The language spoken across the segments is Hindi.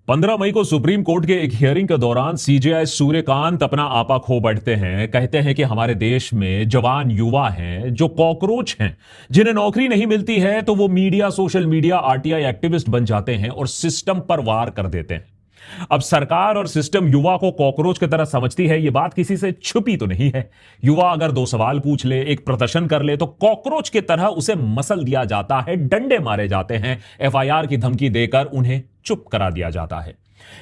15 मई को सुप्रीम कोर्ट के एक हियरिंग के दौरान सीजेआई सूर्यकांत अपना आपा खो बैठते हैं। कहते हैं कि हमारे देश में जवान युवा हैं जो कॉकरोच हैं, जिन्हें नौकरी नहीं मिलती है तो वो media, social media, RTI activist बन जाते हैं और सिस्टम पर वार कर देते हैं। अब सरकार और सिस्टम युवा को कॉकरोच की तरह समझती है, यह बात किसी से छुपी तो नहीं है। युवा अगर 2 सवाल पूछ ले, एक प्रदर्शन कर ले, तो कॉकरोच की तरह उसे मसल दिया जाता है, डंडे मारे जाते हैं, एफआईआर की धमकी देकर उन्हें चुप करा दिया जाता है।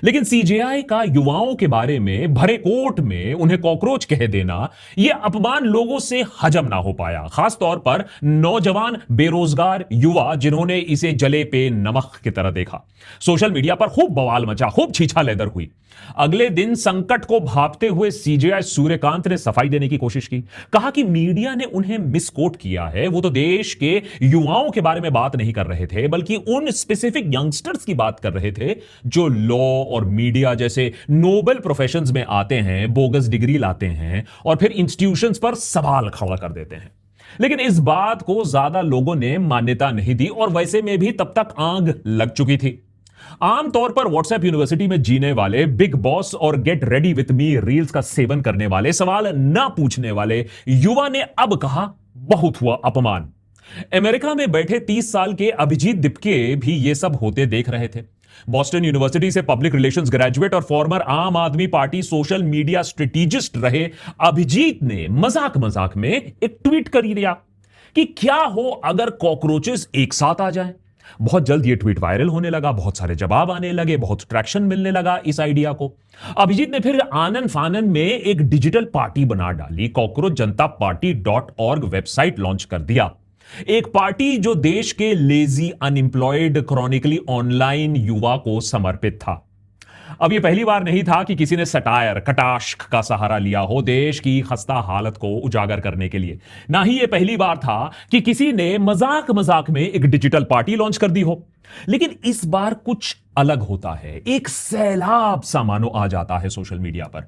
लेकिन सीजेआई का युवाओं के बारे में भरे कोर्ट में उन्हें कॉकरोच कह देना, यह अपमान लोगों से हजम ना हो पाया, खासतौर पर नौजवान बेरोजगार युवा जिन्होंने इसे जले पे नमक की तरह देखा। सोशल मीडिया पर खूब बवाल मचा, खूब छीछा लेदर हुई। अगले दिन संकट को भांपते हुए सीजेआई सूर्यकांत ने सफाई देने की कोशिश की। कहा कि मीडिया ने उन्हें मिसकोट किया है, वो तो देश के युवाओं के बारे में बात नहीं कर रहे थे, बल्कि उन स्पेसिफिक यंगस्टर्स की बात कर रहे थे जो लॉ और मीडिया जैसे नोबल प्रोफेशंस में आते हैं, बोगस डिग्री लाते हैं और फिर इंस्टीट्यूशंस पर सवाल खड़ा कर देते हैं। लेकिन इस बात को ज्यादा लोगों ने मान्यता नहीं दी और वैसे में भी तब तक आग लग चुकी थी। आमतौर पर व्हाट्सएप यूनिवर्सिटी में जीने वाले, बिग बॉस और get ready with me reels का सेवन करने वाले, सवाल ना पूछने वाले युवा ने अब कहा, बहुत हुआ अपमान। अमेरिका में बैठे 30 साल के अभिजीत दिपके भी ये सब होते देख रहे थे। बॉस्टन यूनिवर्सिटी से पब्लिक रिलेशंस ग्रेजुएट और फॉर्मर आम आदमी पार्टी सोशल मीडिया स्ट्रेटेजिस्ट रहे अभिजीत ने मजाक मजाक में एक ट्वीट कर दिया कि क्या हो अगर कॉकरोचेस एक साथ आ जाएं। बहुत जल्द यह ट्वीट वायरल होने लगा, बहुत सारे जवाब आने लगे, बहुत ट्रैक्शन मिलने लगा इस आइडिया को। अभिजीत ने फिर आनन फानन में एक डिजिटल पार्टी बना डाली, cockroach Janata party .org website launch कर दिया। एक पार्टी जो देश के लेजी, अनएम्प्लॉयड, क्रॉनिकली ऑनलाइन युवा को समर्पित था। अब यह पहली बार नहीं था कि किसी ने सटायर, कटाक्ष का सहारा लिया हो देश की खस्ता हालत को उजागर करने के लिए। ना ही यह पहली बार था कि किसी ने मजाक मजाक में एक डिजिटल पार्टी लॉन्च कर दी हो। लेकिन इस बार कुछ अलग होता है। एक सैलाब सा मानो आ जाता है सोशल मीडिया पर।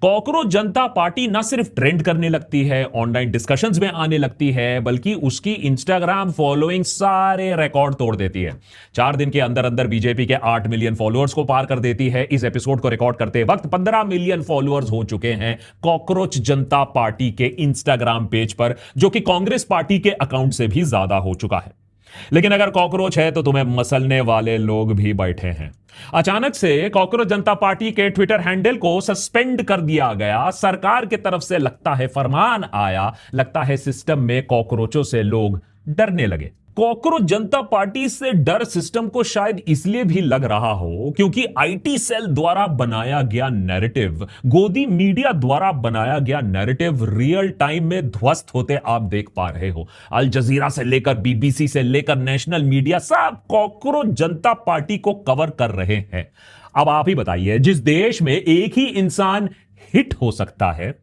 कॉकरोच जनता पार्टी ना सिर्फ ट्रेंड करने लगती है, ऑनलाइन डिस्कशंस में आने लगती है, बल्कि उसकी इंस्टाग्राम फॉलोइंग सारे रिकॉर्ड तोड़ देती है। 4 दिन के अंदर अंदर बीजेपी के 8 मिलियन फॉलोअर्स को पार कर देती है। इस एपिसोड को रिकॉर्ड करते वक्त 15 मिलियन फॉलोअर्स हो चुके हैं कॉकरोच जनता पार्टी के इंस्टाग्राम पेज पर, जो कि कांग्रेस पार्टी के अकाउंट से भी ज्यादा हो चुका है। लेकिन अगर कॉकरोच है तो तुम्हें मसलने वाले लोग भी बैठे हैं। अचानक से कॉकरोच जनता पार्टी के ट्विटर हैंडल को सस्पेंड कर दिया गया। सरकार की तरफ से लगता है फरमान आया, लगता है सिस्टम में कॉकरोचों से लोग डरने लगे। कॉकरोच जनता पार्टी से डर सिस्टम को शायद इसलिए भी लग रहा हो क्योंकि आईटी सेल द्वारा बनाया गया नैरेटिव, गोदी मीडिया द्वारा बनाया गया नैरेटिव रियल टाइम में ध्वस्त होते आप देख पा रहे हो। अल जजीरा से लेकर बीबीसी से लेकर नेशनल मीडिया सब कॉकरोच जनता पार्टी को कवर कर रहे हैं। अब आप ही बताइए, जिस देश में एक ही इंसान हिट हो सकता है,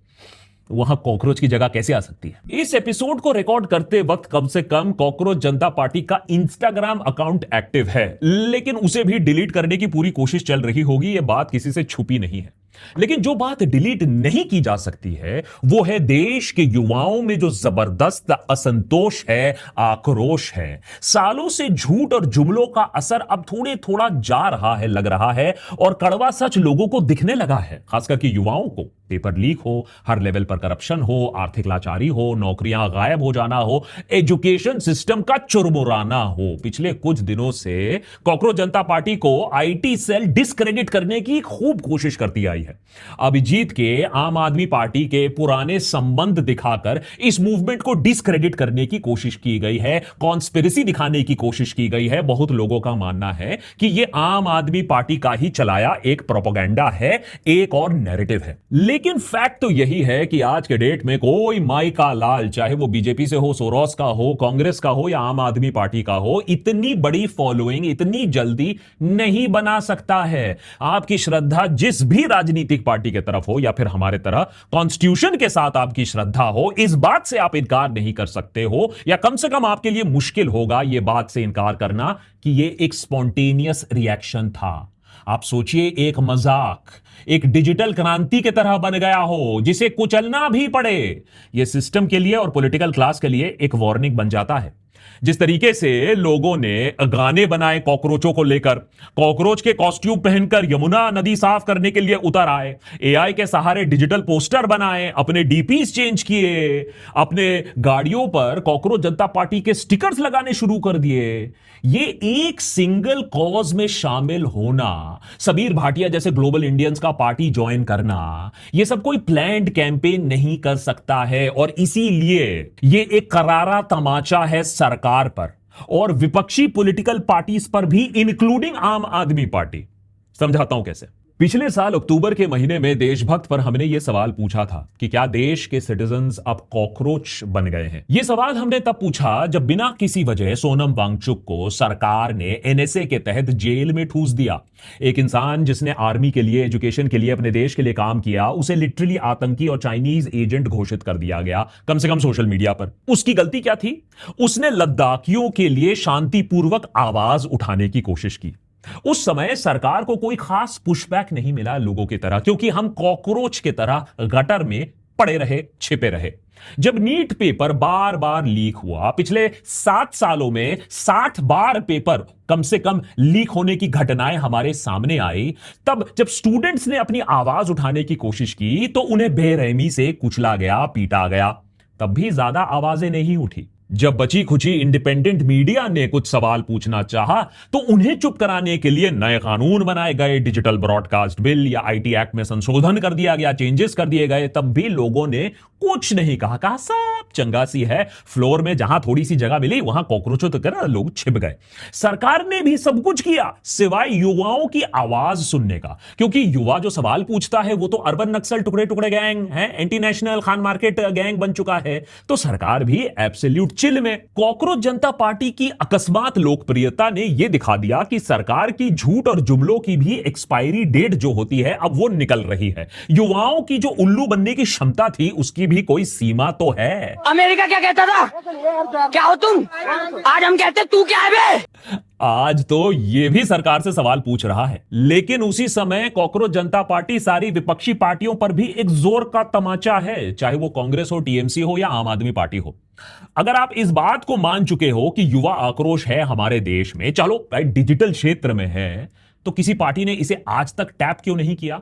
वहां कॉकरोच की जगह कैसे आ सकती है। इस एपिसोड को रिकॉर्ड करते वक्त कम से कम कॉकरोच जनता पार्टी का इंस्टाग्राम अकाउंट एक्टिव है, लेकिन उसे भी डिलीट करने की पूरी कोशिश चल रही होगी। यह बात किसी से छुपी नहीं है। लेकिन जो बात डिलीट नहीं की जा सकती है वो है देश के युवाओं में जो जबरदस्त असंतोष है, आक्रोश है। सालों से झूठ और जुमलों का असर अब थोड़े थोड़ा जा रहा है, लग रहा है, और कड़वा सच लोगों को दिखने लगा है। खासकर कि युवाओं को पेपर लीक हो, हर लेवल पर करप्शन हो, आर्थिक लाचारी हो, नौकरियां गायब हो जाना हो, एजुकेशन सिस्टम का चुरमुराना हो। पिछले कुछ दिनों से कॉकरोच जनता पार्टी को आईटी सेल डिस्क्रेडिट करने की खूब कोशिश करती आई है। अभिजीत के आम आदमी पार्टी के पुराने संबंध दिखाकर इस मूवमेंट को डिस्क्रेडिट करने की कोशिश की गई है, कॉन्स्पिरेसी दिखाने की कोशिश की गई है। बहुत लोगों का मानना है कि यह आम आदमी पार्टी का ही चलाया एक प्रोपेगेंडा है, एक और नैरेटिव है। लेकिन फैक्ट तो यही है कि आज के डेट में कोई माई का लाल, चाहे वो बीजेपी से हो, सोरोस का हो, कांग्रेस का हो या आम आदमी पार्टी का हो, इतनी बड़ी फॉलोइंग इतनी जल्दी नहीं बना सकता है। आपकी श्रद्धा जिस भी राजनीतिक पार्टी की तरफ हो या फिर हमारे तरह कॉन्स्टिट्यूशन के साथ आपकी श्रद्धा हो, इस बात से आप इनकार नहीं कर सकते हो, या कम से कम आपके लिए मुश्किल होगा यह बात से इनकार करना कि यह एक स्पॉन्टेनियस रिएक्शन था। आप सोचिए, एक मजाक एक डिजिटल क्रांति की तरह बन गया हो जिसे कुचलना भी पड़े। यह सिस्टम के लिए और पॉलिटिकल क्लास के लिए एक वार्निंग बन जाता है। जिस तरीके से लोगों ने गाने बनाए कॉकरोचों को लेकर, कॉकरोच के कॉस्ट्यूम पहनकर यमुना नदी साफ करने के लिए उतर आए, एआई के सहारे डिजिटल पोस्टर बनाए, अपने डीपीज चेंज किए, अपने गाड़ियों पर कॉकरोच जनता पार्टी के स्टिकर्स लगाने शुरू कर दिए। ये एक सिंगल कॉज में शामिल होना, सबीर भाटिया जैसे ग्लोबल इंडियंस का पार्टी ज्वाइन करना, ये सब कोई प्लान्ड कैंपेन नहीं कर सकता है। और इसीलिए ये एक करारा तमाचा है सरकार पर और विपक्षी पॉलिटिकल पार्टीज पर भी, इंक्लूडिंग आम आदमी पार्टी। समझाता हूं कैसे। पिछले साल अक्टूबर के महीने में देशभक्त पर हमने यह सवाल पूछा था कि क्या देश के सिटीजन्स अब कॉकरोच बन गए हैं। यह सवाल हमने तब पूछा जब बिना किसी वजह सोनम वांगचुक को सरकार ने एनएसए के तहत जेल में ठूस दिया। एक इंसान जिसने आर्मी के लिए, एजुकेशन के लिए, अपने देश के लिए काम किया, उसे लिटरली आतंकी और चाइनीज एजेंट घोषित कर दिया गया, कम से कम सोशल मीडिया पर। उसकी गलती क्या थी? उसने लद्दाखियों के लिए शांतिपूर्वक आवाज उठाने की कोशिश की। उस समय सरकार को कोई खास पुशबैक नहीं मिला लोगों की तरह, क्योंकि हम कॉकरोच की तरह गटर में पड़े रहे, छिपे रहे। जब नीट पेपर बार बार लीक हुआ, पिछले 7 सालों में 60 बार पेपर कम से कम लीक होने की घटनाएं हमारे सामने आई, तब जब स्टूडेंट्स ने अपनी आवाज उठाने की कोशिश की तो उन्हें बेरहमी से कुचला गया, पीटा गया। तब भी ज्यादा आवाजें नहीं उठी। जब बची खुची इंडिपेंडेंट मीडिया ने कुछ सवाल पूछना चाहा तो उन्हें चुप कराने के लिए नए कानून बनाए गए, डिजिटल ब्रॉडकास्ट बिल या आईटी एक्ट में संशोधन कर दिया गया, चेंजेस कर दिए गए। तब भी लोगों ने कुछ नहीं कहा सब चंगासी है। फ्लोर में जहां थोड़ी सी जगह मिली वहां कॉकरोचों की तरह लोग छिप गए। सरकार ने भी सब कुछ किया सिवाय युवाओं की आवाज सुनने का, क्योंकि युवा जो सवाल पूछता है वो तो अर्बन नक्सल टुकड़े टुकड़े गैंग है, anti national Khan market gang बन चुका है। तो सरकार भी एब्सोल्यूट चिल में। कॉकरोच जनता पार्टी की अकस्मात लोकप्रियता ने यह दिखा दिया कि सरकार की झूठ और जुमलों की भी एक्सपायरी डेट जो होती है अब वो निकल रही है। युवाओं की जो उल्लू बनने की क्षमता थी उसकी भी कोई सीमा तो है। अमेरिका क्या कहता था? क्या हो तुम? आज हम कहते तू क्या है बे? आज तो यह भी सरकार से सवाल पूछ रहा है। लेकिन उसी समय कॉकरोच जनता पार्टी सारी विपक्षी पार्टियों पर भी एक जोर का तमाचा है, चाहे वो कांग्रेस हो, टीएमसी हो या आम आदमी पार्टी हो। अगर आप इस बात को मान चुके हो कि युवा आक्रोश है हमारे देश में, चलो डिजिटल क्षेत्र में है, तो किसी पार्टी ने इसे आज तक टैप क्यों नहीं किया?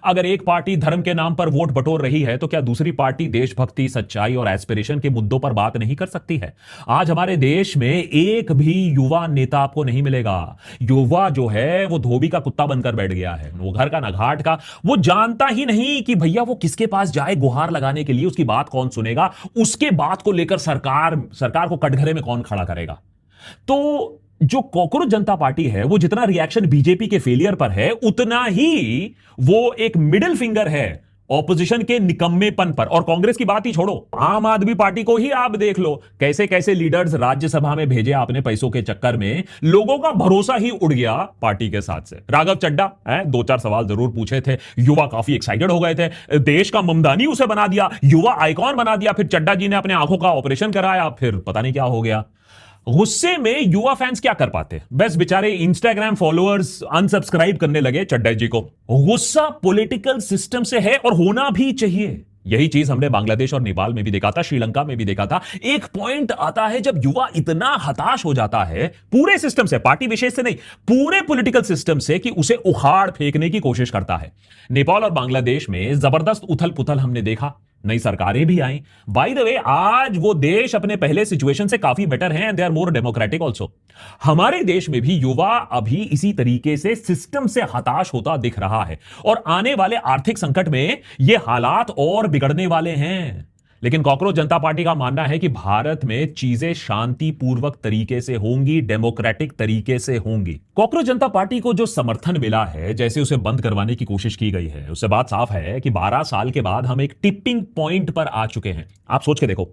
अगर एक पार्टी धर्म के नाम पर वोट बटोर रही है तो क्या दूसरी पार्टी देशभक्ति, सच्चाई और एस्पिरेशन के मुद्दों पर बात नहीं कर सकती है? आज हमारे देश में एक भी युवा नेता आपको नहीं मिलेगा। युवा जो है वो धोबी का कुत्ता बनकर बैठ गया है, वो घर का ना घाट का। वो जानता ही नहीं कि भैया वो किसके पास जाए गुहार लगाने के लिए, उसकी बात कौन सुनेगा, उसके बात को लेकर सरकार को कटघरे में कौन खड़ा करेगा। तो जो कॉकरोच जनता पार्टी है वो जितना रिएक्शन बीजेपी के फेलियर पर है, उतना ही वो एक मिडिल फिंगर है ऑपोजिशन के निकम्मेपन पर। और कांग्रेस की बात ही छोड़ो, आम आदमी पार्टी को ही आप देख लो, कैसे कैसे लीडर्स राज्यसभा में भेजे आपने पैसों के चक्कर में, लोगों का भरोसा ही उड़ गया पार्टी के साथ से। राघव चड्डा 2-4 सवाल जरूर पूछे थे, युवा काफी एक्साइटेड हो गए थे, देश का ममदानी उसे बना दिया, युवा आइकॉन बना दिया। फिर चड्डा जी ने अपने आंखों का ऑपरेशन कराया, फिर पता नहीं क्या हो गया। गुस्से में युवा फैंस क्या कर पाते? बस बेचारे इंस्टाग्राम फॉलोअर्स अनसब्सक्राइब करने लगे चड्डा जी को। गुस्सा पॉलिटिकल सिस्टम से है और होना भी चाहिए। यही चीज हमने बांग्लादेश और नेपाल में भी देखा था, श्रीलंका में भी देखा था। एक पॉइंट आता है जब युवा इतना हताश हो जाता है पूरे सिस्टम से, पार्टी विशेष से नहीं, पूरे पॉलिटिकल सिस्टम से, कि उसे उखाड़ फेंकने की कोशिश करता है। नेपाल और बांग्लादेश में जबरदस्त उथल पुथल हमने देखा, नई सरकारें भी आई। बाय द वे आज वो देश अपने पहले सिचुएशन से काफी बेटर हैं and they are more democratic also. हमारे देश में भी युवा अभी इसी तरीके से सिस्टम से हताश होता दिख रहा है और आने वाले आर्थिक संकट में ये हालात और बिगड़ने वाले हैं। लेकिन कॉकरोच जनता पार्टी का मानना है कि भारत में चीजें शांतिपूर्वक तरीके से होंगी, डेमोक्रेटिक तरीके से होंगी। कॉकरोच जनता पार्टी को जो समर्थन मिला है, जैसे उसे बंद करवाने की कोशिश की गई है, उससे बात साफ है कि 12 साल के बाद हम एक टिपिंग पॉइंट पर आ चुके हैं। आप सोच के देखो,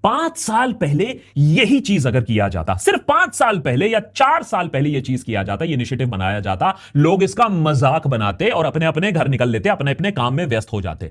5 साल पहले यही चीज अगर किया जाता, सिर्फ 5 साल पहले या 4 साल पहले यह चीज किया जाता, ये इनिशिएटिव बनाया जाता, लोग इसका मजाक बनाते और अपने अपने घर निकल लेते, अपने अपने काम में व्यस्त हो जाते।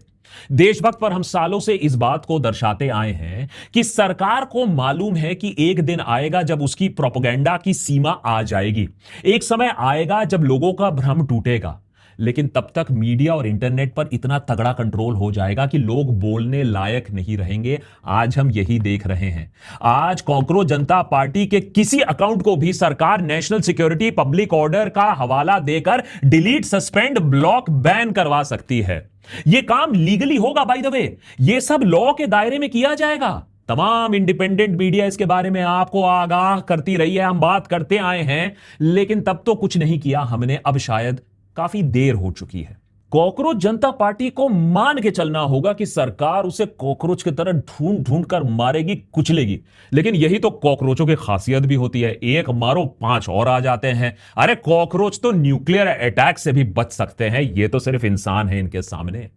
देशभक्त पर हम सालों से इस बात को दर्शाते आए हैं कि सरकार को मालूम है कि एक दिन आएगा जब उसकी प्रोपेगेंडा की सीमा आ जाएगी, एक समय आएगा जब लोगों का भ्रम टूटेगा। लेकिन तब तक मीडिया और इंटरनेट पर इतना तगड़ा कंट्रोल हो जाएगा कि लोग बोलने लायक नहीं रहेंगे। आज हम यही देख रहे हैं। आज कॉकरोच जनता पार्टी के किसी अकाउंट को भी सरकार नेशनल सिक्योरिटी पब्लिक ऑर्डर का हवाला देकर डिलीट, सस्पेंड, ब्लॉक, बैन करवा सकती है। यह काम लीगली होगा, बाय द वे। यह सब लॉ के दायरे में किया जाएगा। तमाम इंडिपेंडेंट मीडिया इसके बारे में आपको आगाह करती रही है, हम बात करते आए हैं, लेकिन तब तो कुछ नहीं किया हमने। अब शायद काफी देर हो चुकी है। कॉकरोच जनता पार्टी को मान के चलना होगा कि सरकार उसे कॉकरोच की तरह ढूंढ ढूंढ कर मारेगी, कुचलेगी। लेकिन यही तो कॉकरोचों की खासियत भी होती है, एक मारो 5 और आ जाते हैं। अरे कॉकरोच तो न्यूक्लियर अटैक से भी बच सकते हैं, ये तो सिर्फ इंसान है इनके सामने।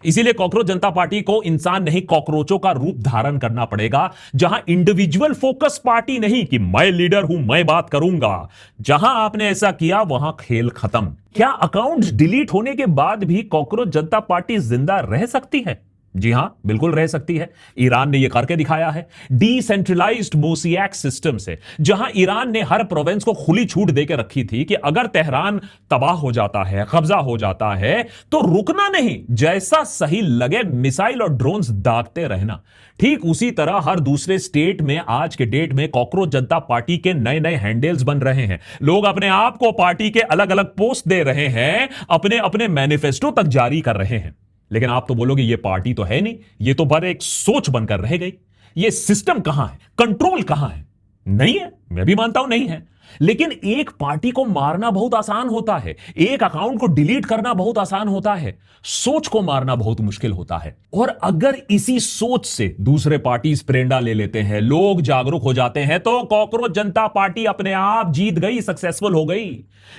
इसीलिए कॉकरोच जनता पार्टी को इंसान नहीं, कॉकरोचों का रूप धारण करना पड़ेगा, जहां इंडिविजुअल फोकस पार्टी नहीं कि मैं लीडर हूं, मैं बात करूंगा। जहां आपने ऐसा किया वहां खेल खत्म। क्या अकाउंट्स डिलीट होने के बाद भी कॉकरोच जनता पार्टी जिंदा रह सकती है? जी हां, बिल्कुल रह सकती है। ईरान ने यह करके दिखाया है डिसेंट्रलाइज्ड मोसियाक सिस्टम से, जहां ईरान ने हर प्रोविंस को खुली छूट देकर रखी थी कि अगर तेहरान तबाह हो जाता है, कब्जा हो जाता है, तो रुकना नहीं, जैसा सही लगे मिसाइल और ड्रोन्स दागते रहना। ठीक उसी तरह हर दूसरे स्टेट में आज के डेट में कॉकरोच जनता पार्टी के नए नए हैंडल्स बन रहे हैं। लोग अपने आप को पार्टी के अलग अलग पोस्ट दे रहे हैं, अपने अपने मैनिफेस्टो तक जारी कर रहे हैं। लेकिन आप तो बोलोगे ये पार्टी तो है नहीं, ये तो बस एक सोच बनकर रह गई। ये सिस्टम कहां है, कंट्रोल कहां है? नहीं है, मैं भी मानता हूं नहीं है। लेकिन एक पार्टी को मारना बहुत आसान होता है, एक अकाउंट को डिलीट करना बहुत आसान होता है, सोच को मारना बहुत मुश्किल होता है। और अगर इसी सोच से दूसरे पार्टीज प्रेरणा ले लेते हैं, लोग जागरूक हो जाते हैं, तो कॉकरोच जनता पार्टी अपने आप जीत गई, सक्सेसफुल हो गई।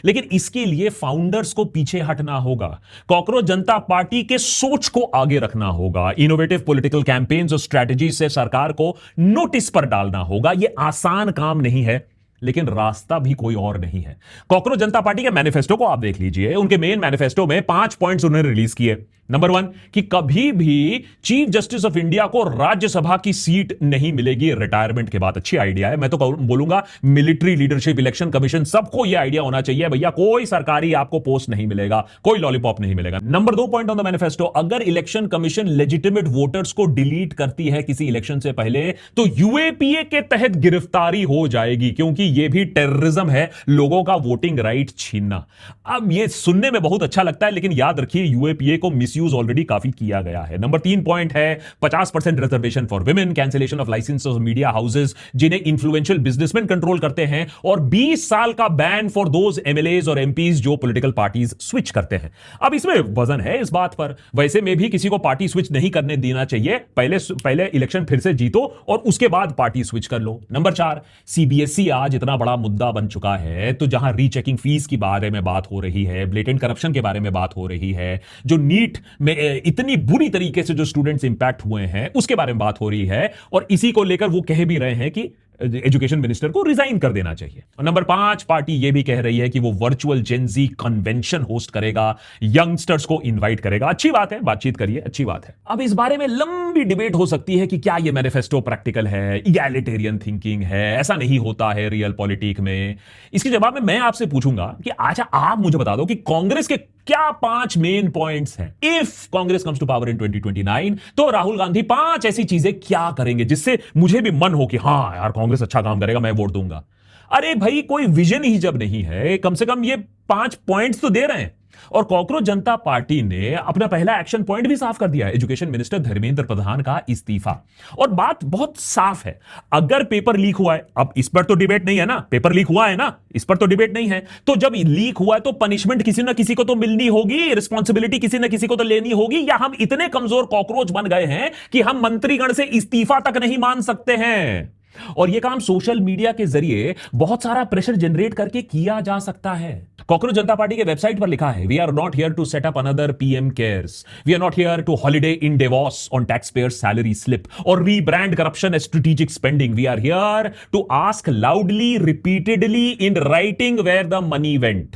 लेकिन इसके लिए फाउंडर्स को पीछे हटना होगा, कॉकरोच जनता पार्टी के सोच को आगे रखना होगा, इनोवेटिव पॉलिटिकल कैंपेन्स और स्ट्रेटजी से सरकार को नोटिस पर डालना होगा। यह आसान काम नहीं है, लेकिन रास्ता भी कोई और नहीं है। कॉकरोच जनता पार्टी के मैनिफेस्टो को आप देख लीजिए। उनके मेन मैनिफेस्टो में 5 पॉइंट्स उन्होंने रिलीज किए। नंबर 1 कि कभी भी चीफ जस्टिस ऑफ इंडिया को राज्यसभा की सीट नहीं मिलेगी रिटायरमेंट के बाद। अच्छी आइडिया है। मैं तो बोलूंगा मिलिट्री लीडरशिप, इलेक्शन कमीशन, सबको यह आइडिया होना चाहिए, भैया कोई सरकारी आपको पोस्ट नहीं मिलेगा, कोई लॉलीपॉप नहीं मिलेगा। Number 2 point on the manifesto, अगर इलेक्शन कमीशन लेजिटिमेट वोटर्स को डिलीट करती है किसी इलेक्शन से पहले, तो यूएपीए के तहत गिरफ्तारी हो जाएगी, क्योंकि यह भी टेररिज्म है, लोगों का वोटिंग राइट छीनना। अब यह सुनने में बहुत अच्छा लगता है, लेकिन याद रखिए यूएपीए को मिसयूज ऑलरेडी काफी किया गया है। नंबर 3 पॉइंट है 50% reservation for women, cancellation of licence of media houses जिन्हें इन्फ्लुएंशियल बिजनेसमैन कंट्रोल करते हैं, और 20 साल का बैन फॉर दोज एमएलएज और एमपीज जो पॉलिटिकल पार्टीज स्विच करते हैं। अब इसमें वजन है इस बात पर। वैसे में भी किसी को पार्टी स्विच नहीं करने देना चाहिए, पहले इलेक्शन फिर से जीतो और उसके बाद पार्टी स्विच कर लो। नंबर 4, सीबीएसई आज इतना बड़ा मुद्दा बन चुका है, तो जहां रीचेकिंग फीस के बारे में बात हो रही है, ब्लेटेंट करप्शन के बारे में बात हो रही है, जो नीट में इतनी बुरी तरीके से जो स्टूडेंट्स इंपैक्ट हुए हैं उसके बारे में बात हो रही है, और इसी को लेकर वो कह भी रहे हैं कि एजुकेशन मिनिस्टर को रिजाइन कर देना चाहिए। और नंबर 5, पार्टी यह भी कह रही है कि वो वर्चुअल जेनजी कन्वेंशन होस्ट करेगा, यंगस्टर्स को इनवाइट करेगा। अच्छी बात है, बातचीत करिए, अच्छी बात है। अब इस बारे में लंबी डिबेट हो सकती है कि क्या यह मैनिफेस्टो प्रैक्टिकल है, इगैलिटेरियन थिंकिंग है, ऐसा नहीं होता है रियल पॉलिटिक में। इसके जवाब में मैं आपसे पूछूंगा कि अच्छा आप मुझे बता दो कि कांग्रेस के क्या 5 मेन पॉइंट्स हैं। If Congress comes to power in 2029, तो राहुल गांधी 5 ऐसी चीजें क्या करेंगे जिससे मुझे भी मन हो कि हां यार कांग्रेस अच्छा काम करेगा, मैं वोट दूंगा। अरे भाई कोई विजन ही जब नहीं है, कम से कम ये 5 पॉइंट्स तो दे रहे हैं। और कॉकरोच जनता पार्टी ने अपना पहला एक्शन पॉइंट भी साफ कर दिया है, एजुकेशन मिनिस्टर धर्मेंद्र प्रधान का इस्तीफा। और बात बहुत साफ है, अगर पेपर लीक हुआ है, अब इस पर तो डिबेट नहीं है ना, पेपर लीक हुआ है ना, इस पर तो डिबेट नहीं है, तो जब लीक हुआ है तो पनिशमेंट किसी ना किसी को तो मिलनी होगी, रिस्पॉन्सिबिलिटी किसी ना किसी को तो लेनी होगी। या हम इतने कमजोर कॉकरोच बन गए हैं कि हम मंत्रीगण से इस्तीफा तक नहीं मान सकते हैं। और यह काम सोशल मीडिया के जरिए बहुत सारा प्रेशर जनरेट करके किया जा सकता है। कॉकरोच जनता पार्टी के वेबसाइट पर लिखा है, we are not here to set up another PM CARES, we are not here to holiday in Davos on taxpayer salary slip और rebrand corruption as strategic spending, we are here to ask loudly repeatedly in writing where the money went.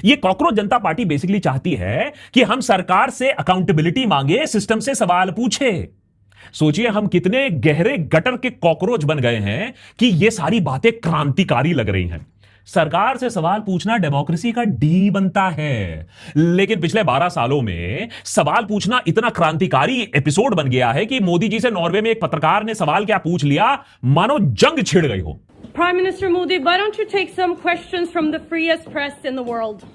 ये कॉकरोच जनता पार्टी बेसिकली चाहती है कि हम सरकार से अकाउंटेबिलिटी मांगे, सिस्टम से सवाल पूछे। सोचिए हम कितने गहरे गटर के कॉकरोच बन गए हैं कि ये सारी बातें क्रांतिकारी लग रही हैं। सरकार से सवाल पूछना डेमोक्रेसी का डी बनता है। लेकिन पिछले 12 सालों में सवाल पूछना इतना क्रांतिकारी एपिसोड बन गया है कि मोदी जी से नॉर्वे में एक पत्रकार ने सवाल क्या पूछ लिया, मानो जंग छिड़ गई हो। Prime Minister Modi, why don't you take some questions from the freest press in the world?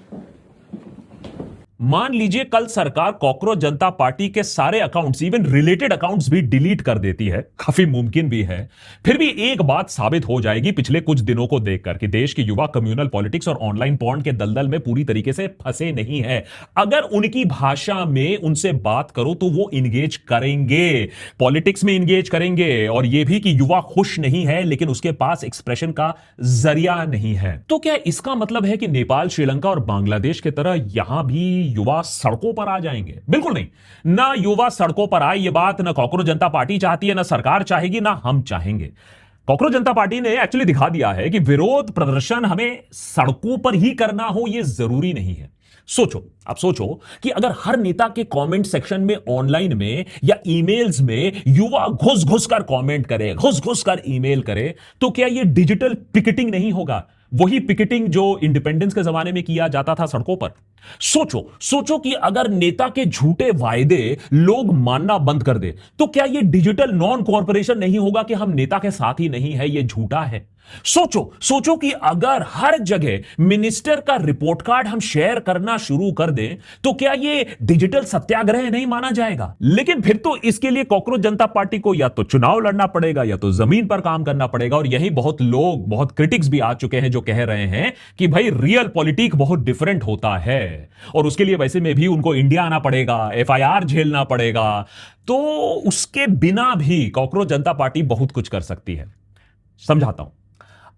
मान लीजिए कल सरकार कॉकरोच जनता पार्टी के सारे अकाउंट्स, इवन रिलेटेड अकाउंट्स भी डिलीट कर देती है, काफी मुमकिन भी है। फिर भी एक बात साबित हो जाएगी पिछले कुछ दिनों को देखकर कि देश के युवा कम्युनल पॉलिटिक्स और ऑनलाइन पॉर्न के दलदल में पूरी तरीके से फंसे नहीं है। अगर उनकी भाषा में उनसे बात करो तो वो इंगेज करेंगे, पॉलिटिक्स में इंगेज करेंगे। और यह भी कि युवा खुश नहीं है लेकिन उसके पास एक्सप्रेशन का जरिया नहीं है। तो क्या इसका मतलब है कि नेपाल, श्रीलंका और बांग्लादेश की तरह यहां भी युवा सड़कों पर आ जाएंगे? बिल्कुल नहीं। ना युवा सड़कों पर आए, ये बात ना कॉकरोच जनता पार्टी चाहती है, ना सरकार चाहेगी, ना हम चाहेंगे। कॉकरोच जनता पार्टी ने एक्चुअली दिखा दिया है कि विरोध प्रदर्शन हमें सड़कों पर ही करना हो यह जरूरी नहीं है। सोचो कि अगर हर नेता के कमेंट सेक्शन में, ऑनलाइन में या ईमेल्स में युवा घुस घुस कर कमेंट करे, घुस घुस कर ईमेल करे, तो क्या यह डिजिटल पिकेटिंग नहीं होगा? वही पिकेटिंग जो इंडिपेंडेंस के जमाने में किया जाता था सड़कों पर। सोचो कि अगर नेता के झूठे वायदे लोग मानना बंद कर दे, तो क्या यह डिजिटल नॉन कॉर्पोरेशन नहीं होगा कि हम नेता के साथ ही नहीं है, यह झूठा है? सोचो कि अगर हर जगह मिनिस्टर का रिपोर्ट कार्ड हम शेयर करना शुरू कर दें, तो क्या यह डिजिटल सत्याग्रह नहीं माना जाएगा? लेकिन फिर तो इसके लिए कॉकरोच जनता पार्टी को या तो चुनाव लड़ना पड़ेगा या तो जमीन पर काम करना पड़ेगा। और यही बहुत लोग, बहुत क्रिटिक्स भी आ चुके हैं जो कह रहे हैं कि भाई रियल पॉलिटिक बहुत डिफरेंट होता है और उसके लिए वैसे में भी उनको इंडिया आना पड़ेगा, एफआईआर झेलना पड़ेगा। तो उसके बिना भी कॉकरोच जनता पार्टी बहुत कुछ कर सकती है। समझाता हूं।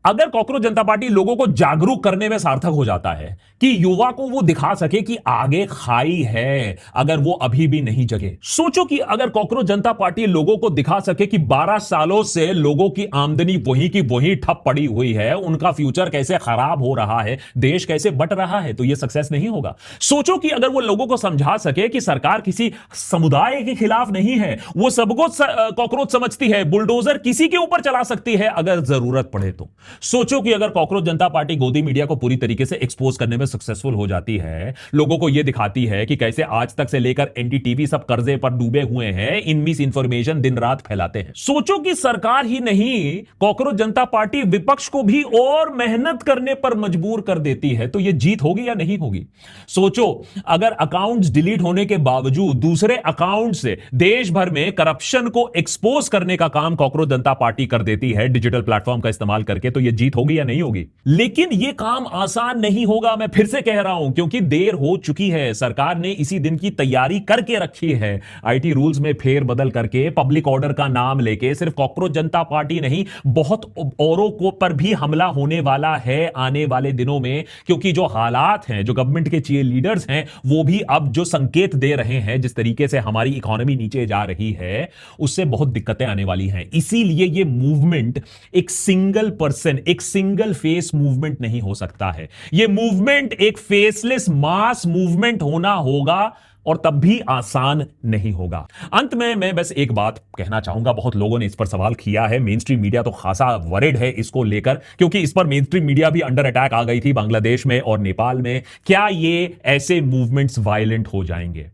अगर कॉकरोच जनता पार्टी लोगों को जागरूक करने में सार्थक हो जाता है कि युवा को वो दिखा सके कि आगे खाई है, अगर वो अभी भी नहीं जगे। सोचो कि अगर कॉकरोच जनता पार्टी लोगों को दिखा सके कि 12 सालों से लोगों की आमदनी वही की वही ठप पड़ी हुई है, उनका फ्यूचर कैसे खराब हो रहा है, देश कैसे बट रहा है, तो ये सक्सेस नहीं होगा। सोचो कि अगर वो लोगों को समझा सके कि सरकार किसी समुदाय के खिलाफ नहीं है, वो सबको कॉकरोच समझती है, बुलडोजर किसी के ऊपर चला सकती है अगर जरूरत पड़े तो। सोचो कि अगर कॉकरोच जनता पार्टी गोदी मीडिया को पूरी तरीके से एक्सपोज करने में सक्सेसफुल हो जाती है, लोगों को यह दिखाती है कि कैसे आज तक से लेकर एनडीटीवी सब कर्जे पर डूबे हुए हैं, इन मिस इंफॉर्मेशन दिन रात फैलाते हैं। सोचो कि सरकार ही नहीं, कॉकरोच जनता पार्टी विपक्ष को भी और मेहनत करने पर मजबूर कर देती है, तो यह जीत होगी या नहीं होगी? सोचो अगर अकाउंट्स डिलीट होने के बावजूद दूसरे अकाउंट से देश भर में करप्शन को एक्सपोज करने का काम कॉकरोच जनता पार्टी कर देती है डिजिटल प्लेटफॉर्म का इस्तेमाल करके, तो यह जीत होगी या नहीं होगी? लेकिन यह काम आसान नहीं होगा, मैं फिर से कह रहा हूं, क्योंकि देर हो चुकी है। सरकार ने इसी दिन की तैयारी करके रखी है। आईटी रूल्स में फेरबदल करके, पब्लिक ऑर्डर का नाम लेके सिर्फ कॉकरोच जनता पार्टी नहीं, बहुत औरों को पर भी हमला होने वाला है आने वाले दिनों में। क्योंकि जो हालात हैं, जो गवर्नमेंट के चीयर लीडर्स हैं, वो भी अब जो संकेत दे रहे हैं, जिस तरीके से हमारी इकोनॉमी नीचे जा रही है, उससे बहुत दिक्कतें आने वाली हैं। इसीलिए यह मूवमेंट एक सिंगल पर्सन, एक सिंगल फेस मूवमेंट नहीं हो सकता है। यह मूवमेंट एक फेसलेस मास मूवमेंट होना होगा और तब भी आसान नहीं होगा। अंत में मैं बस एक बात कहना चाहूंगा, बहुत लोगों ने इस पर सवाल किया है, मेन स्ट्रीम मीडिया तो खासा वरिड है इसको लेकर, क्योंकि इस पर मेन स्ट्रीम मीडिया भी अंडर अटैक आ गई थी बांग्लादेश में और नेपाल में। क्या ये ऐसे मूवमेंट्स वायलेंट हो जाएंगे?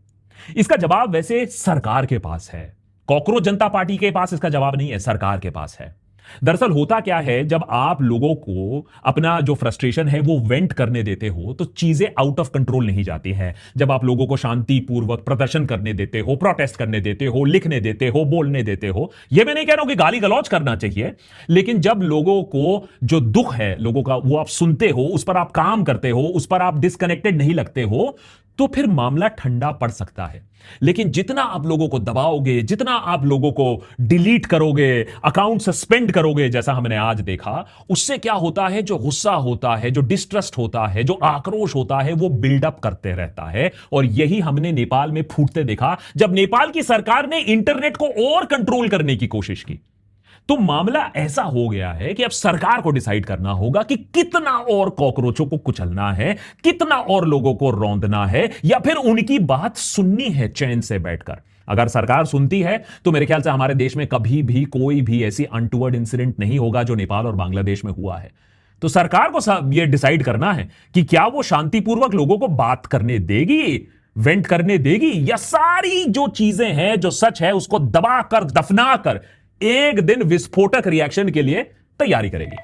इसका जवाब वैसे सरकार के पास है, कॉकरोच जनता पार्टी के पास इसका जवाब नहीं है, सरकार के पास है। दरअसल होता क्या है, जब आप लोगों को अपना जो फ्रस्ट्रेशन है वो वेंट करने देते हो तो चीजें आउट ऑफ कंट्रोल नहीं जाती हैं। जब आप लोगों को शांतिपूर्वक प्रदर्शन करने देते हो, प्रोटेस्ट करने देते हो, लिखने देते हो, बोलने देते हो, यह मैं नहीं कह रहा हूं कि गाली गलौज करना चाहिए, लेकिन जब लोगों को जो दुख है लोगों का वो आप सुनते हो, उस पर आप काम करते हो, उस पर आप डिस्कनेक्टेड नहीं लगते हो, तो फिर मामला ठंडा पड़ सकता है। लेकिन जितना आप लोगों को दबाओगे, जितना आप लोगों को डिलीट करोगे, अकाउंट सस्पेंड करोगे, जैसा हमने आज देखा, उससे क्या होता है, जो गुस्सा होता है, जो डिस्ट्रस्ट होता है, जो आक्रोश होता है, वो बिल्डअप करते रहता है। और यही हमने नेपाल में फूटते देखा, जब नेपाल की सरकार ने इंटरनेट को और कंट्रोल करने की कोशिश की। तो मामला ऐसा हो गया है कि अब सरकार को डिसाइड करना होगा कि कितना और कॉकरोचों को कुचलना है, कितना और लोगों को रौंदना है, या फिर उनकी बात सुननी है चैन से बैठकर। अगर सरकार सुनती है तो मेरे ख्याल से हमारे देश में कभी भी कोई भी ऐसी अनटूवर्ड इंसिडेंट नहीं होगा जो नेपाल और बांग्लादेश में हुआ है। तो सरकार को यह डिसाइड करना है कि क्या वो शांतिपूर्वक लोगों को बात करने देगी, वेंट करने देगी, या सारी जो चीजें हैं, जो सच है, उसको दबाकर दफना कर एक दिन विस्फोटक रिएक्शन के लिए तैयारी करेगी।